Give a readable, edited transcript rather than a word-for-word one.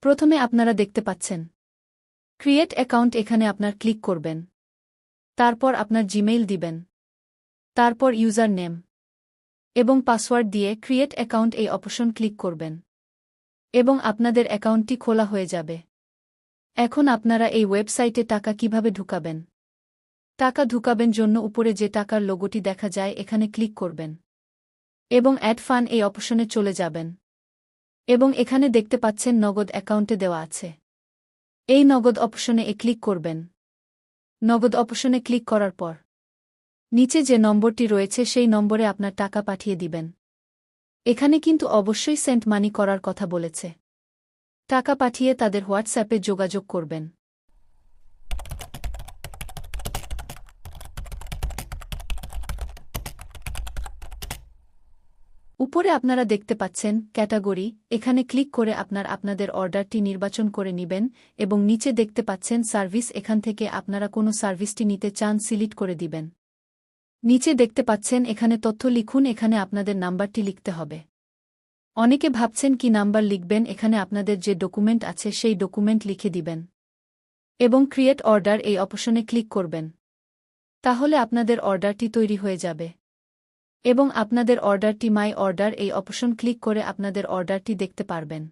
প্রথমে আপনারা দেখতে পাচ্ছেন ক্রিয়েট অ্যাকাউন্ট, এখানে আপনার ক্লিক করবেন। তারপর আপনার জিমেইল দিবেন, তারপর ইউজার নেম এবং পাসওয়ার্ড দিয়ে ক্রিয়েট অ্যাকাউন্ট এই অপশন ক্লিক করবেন এবং আপনাদের অ্যাকাউন্টটি খোলা হয়ে যাবে। এখন আপনারা এই ওয়েবসাইটে টাকা কিভাবে ঢুকাবেন? টাকা ঢুকাবেন জন্য উপরে যে টাকার লোগোটি দেখা যায় এখানে ক্লিক করবেন এবং অ্যাড ফান্ড এই অপশনে চলে যাবেন এবং এখানে দেখতে পাচ্ছেন নগদ অ্যাকাউন্টে দেওয়া আছে। এই নগদ অপশনে ক্লিক করবেন। নগদ অপশনে ক্লিক করার পর নিচে যে নম্বরটি রয়েছে সেই নম্বরে আপনার টাকা পাঠিয়ে দিবেন। এখানে কিন্তু অবশ্যই সেন্ট মানি করার কথা বলেছে। টাকা পাঠিয়ে তাদের হোয়াটসঅ্যাপে যোগাযোগ করবেন। উপরে আপনারা দেখতে পাচ্ছেন ক্যাটাগরি, এখানে ক্লিক করে আপনাদের অর্ডারটি নির্বাচন করে নিবেন এবং নিচে দেখতে পাচ্ছেন সার্ভিস, এখান থেকে আপনারা কোনো সার্ভিসটি নিতে চান সিলেক্ট করে দিবেন। নিচে দেখতে পাচ্ছেন এখানে তথ্য লিখুন, এখানে আপনাদের নাম্বারটি লিখতে হবে। অনেকে ভাবছেন কি নাম্বার লিখবেন, এখানে আপনাদের যে ডকুমেন্ট আছে সেই ডকুমেন্ট লিখে দিবেন এবং ক্রিয়েট অর্ডার এই অপশনে ক্লিক করবেন। তাহলে আপনাদের অর্ডারটি তৈরি হয়ে যাবে এবং আপনাদের অর্ডারটি মাই অর্ডার এই অপশন ক্লিক করে আপনাদের অর্ডারটি দেখতে পারবেন।